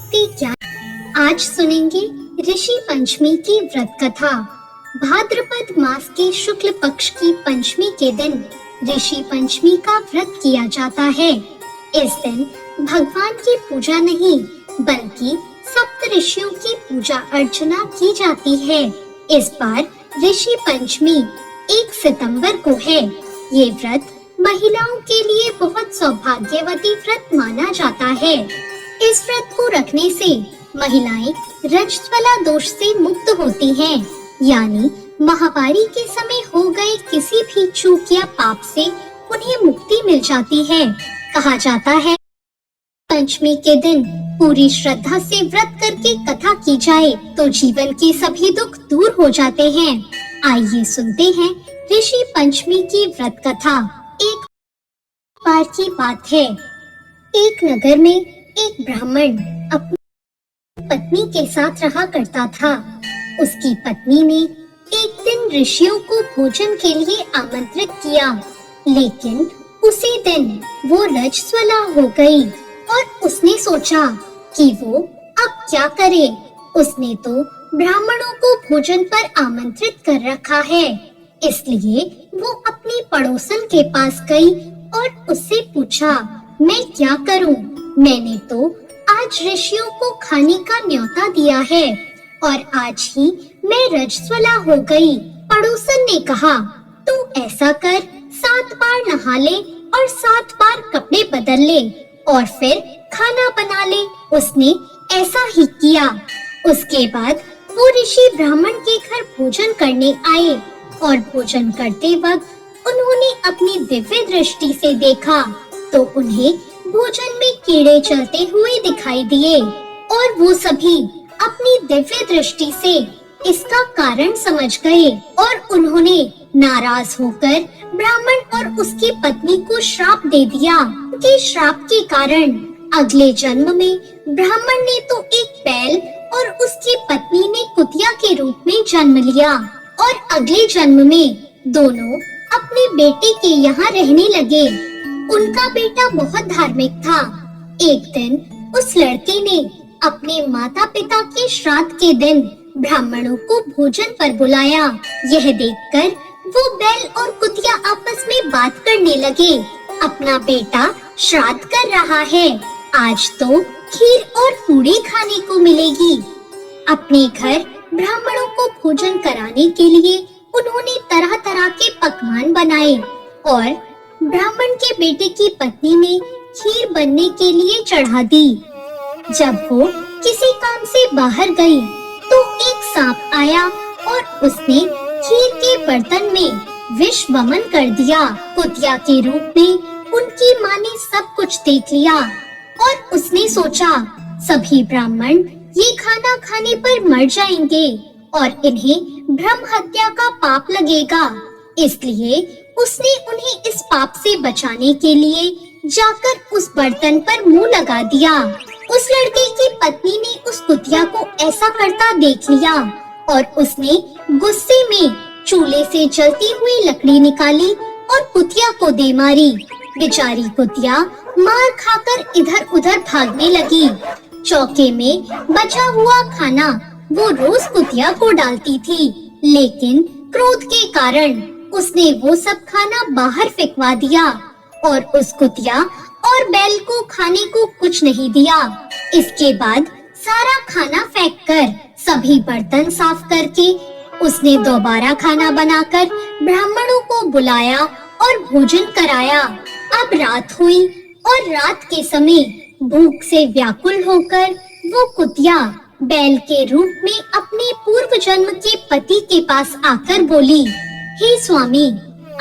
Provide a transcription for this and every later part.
भक्ति ज्ञान। आज सुनेंगे ऋषि पंचमी की व्रत कथा। भाद्रपद मास के शुक्ल पक्ष की पंचमी के दिन ऋषि पंचमी का व्रत किया जाता है। इस दिन भगवान की पूजा नहीं बल्कि सप्त ऋषियों की पूजा अर्चना की जाती है। इस बार ऋषि पंचमी 1 सितंबर को है। ये व्रत महिलाओं के लिए बहुत सौभाग्यवती व्रत माना जाता है। इस व्रत को रखने से महिलाएं रजस्वला दोष से मुक्त होती हैं, यानी माहवारी के समय हो गए किसी भी चूक या पाप से उन्हें मुक्ति मिल जाती है। कहा जाता है पंचमी के दिन पूरी श्रद्धा से व्रत करके कथा की जाए तो जीवन के सभी दुख दूर हो जाते हैं। आइए सुनते हैं ऋषि पंचमी की व्रत कथा। एक बार की बात है, एक नगर में एक ब्राह्मण अपनी पत्नी के साथ रहा करता था। उसकी पत्नी ने एक दिन ऋषियों को भोजन के लिए आमंत्रित किया, लेकिन उसी दिन वो रजस्वला हो गई और उसने सोचा कि वो अब क्या करे। उसने तो ब्राह्मणों को भोजन पर आमंत्रित कर रखा है, इसलिए वो अपनी पड़ोसन के पास गई और उससे पूछा, मैं क्या करूं? मैंने तो आज ऋषियों को खाने का न्योता दिया है और आज ही मैं रजस्वला हो गई। पड़ोसन ने कहा, तू ऐसा कर, 7 बार नहा ले और 7 बार कपड़े बदल ले और फिर खाना बना ले। उसने ऐसा ही किया। उसके बाद वो ऋषि ब्राह्मण के घर भोजन करने आए और भोजन करते वक्त उन्होंने अपनी दिव्य दृष्टि से देखा तो उन्हें भोजन में कीड़े चलते हुए दिखाई दिए और वो सभी अपनी दिव्य दृष्टि से इसका कारण समझ गए और उन्होंने नाराज होकर ब्राह्मण और उसकी पत्नी को श्राप दे दिया। उनके श्राप के कारण अगले जन्म में ब्राह्मण ने तो एक बैल और उसकी पत्नी ने कुतिया के रूप में जन्म लिया और अगले जन्म में दोनों अपने बेटे के यहाँ रहने लगे। उनका बेटा बहुत धार्मिक था। एक दिन उस लड़के ने अपने माता पिता के श्राद्ध के दिन ब्राह्मणों को भोजन पर बुलाया। यह देखकर वो बैल और कुतिया आपस में बात करने लगे। अपना बेटा श्राद्ध कर रहा है, आज तो खीर और पूरी खाने को मिलेगी। अपने घर ब्राह्मणों को भोजन कराने के लिए उन्होंने तरह तरह के पकवान बनाए और ब्राह्मण के बेटे की पत्नी ने खीर बनने के लिए चढ़ा दी। जब वो किसी काम से बाहर गई तो एक सांप आया और उसने खीर के बर्तन में विष वमन कर दिया। कुतिया के रूप में उनकी माँ ने सब कुछ देख लिया और उसने सोचा, सभी ब्राह्मण ये खाना खाने पर मर जाएंगे और इन्हें ब्रह्म हत्या का पाप लगेगा। इसलिए उसने उन्हें इस पाप से बचाने के लिए जाकर उस बर्तन पर मुंह लगा दिया। उस लड़के की पत्नी ने उस कुतिया को ऐसा करता देख लिया और उसने गुस्से में चूल्हे से जलती हुई लकड़ी निकाली और कुतिया को दे मारी। बेचारी कुतिया मार खाकर इधर उधर भागने लगी। चौके में बचा हुआ खाना वो रोज कुतिया को डालती थी, लेकिन क्रोध के कारण उसने वो सब खाना बाहर फेंकवा दिया और उस कुतिया और बैल को खाने को कुछ नहीं दिया। इसके बाद सारा खाना फेंककर सभी बर्तन साफ करके उसने दोबारा खाना बनाकर ब्राह्मणों को बुलाया और भोजन कराया। अब रात हुई और रात के समय भूख से व्याकुल होकर वो कुतिया बैल के रूप में अपने पूर्व जन्म के पति के पास आकर बोली, हे स्वामी,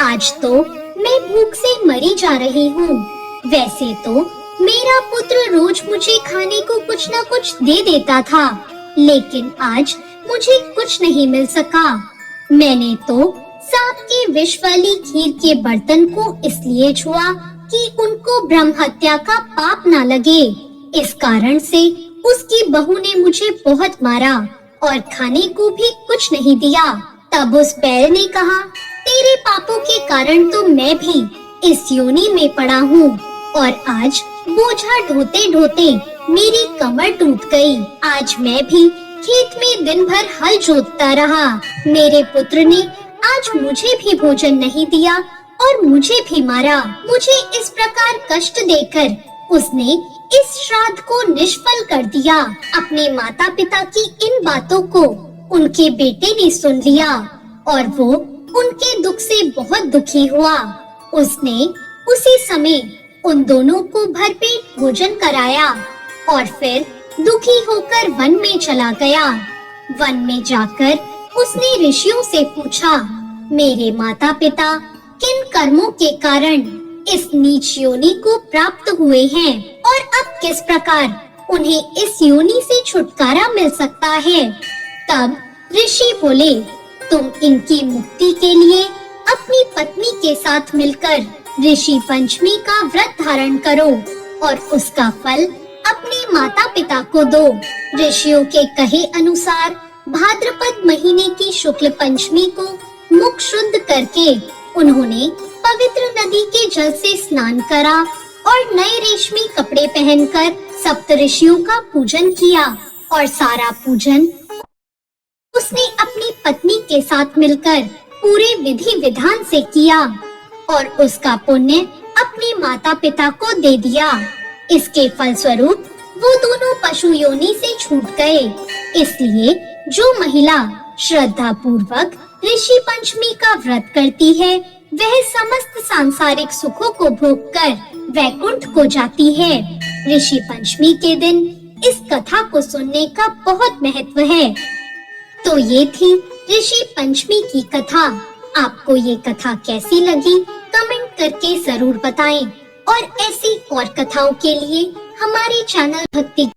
आज तो मैं भूख से मरी जा रही हूँ। वैसे तो मेरा पुत्र रोज मुझे खाने को कुछ न कुछ दे देता था, लेकिन आज मुझे कुछ नहीं मिल सका। मैंने तो सांप के विष वाली खीर के बर्तन को इसलिए छुआ कि उनको ब्रह्म हत्या का पाप न लगे। इस कारण से उसकी बहू ने मुझे बहुत मारा और खाने को भी कुछ नहीं दिया। तब उस बैल ने कहा, तेरे पापों के कारण तो मैं भी इस योनि में पड़ा हूँ और आज बोझा ढोते ढोते मेरी कमर टूट गई। आज मैं भी खेत में दिन भर हल जोतता रहा। मेरे पुत्र ने आज मुझे भी भोजन नहीं दिया और मुझे भी मारा। मुझे इस प्रकार कष्ट देकर उसने इस श्राद्ध को निष्फल कर दिया। अपने माता पिता की इन बातों को उनके बेटे ने सुन लिया और वो उनके दुख से बहुत दुखी हुआ। उसने उसी समय उन दोनों को भरपेट भोजन कराया और फिर दुखी होकर वन में चला गया। वन में जाकर उसने ऋषियों से पूछा, मेरे माता पिता किन कर्मों के कारण इस नीच योनि को प्राप्त हुए हैं और अब किस प्रकार उन्हें इस योनि से छुटकारा मिल सकता है। तब ऋषि बोले, तुम इनकी मुक्ति के लिए अपनी पत्नी के साथ मिलकर ऋषि पंचमी का व्रत धारण करो और उसका फल अपने माता पिता को दो। ऋषियों के कहे अनुसार भाद्रपद महीने की शुक्ल पंचमी को मुख शुद्ध करके उन्होंने पवित्र नदी के जल से स्नान करा और नए रेशमी कपड़े पहनकर सप्त ऋषियों का पूजन किया और सारा पूजन उसने अपनी पत्नी के साथ मिलकर पूरे विधि विधान से किया और उसका पुण्य अपने माता पिता को दे दिया। इसके फलस्वरूप वो दोनों पशु योनि से छूट गए। इसलिए जो महिला श्रद्धा पूर्वक ऋषि पंचमी का व्रत करती है वह समस्त सांसारिक सुखों को भोगकर वैकुंठ को जाती है। ऋषि पंचमी के दिन इस कथा को सुनने का बहुत महत्व है। तो ये थी ऋषि पंचमी की कथा। आपको ये कथा कैसी लगी कमेंट करके जरूर बताएं और ऐसी और कथाओं के लिए हमारे चैनल भक्ति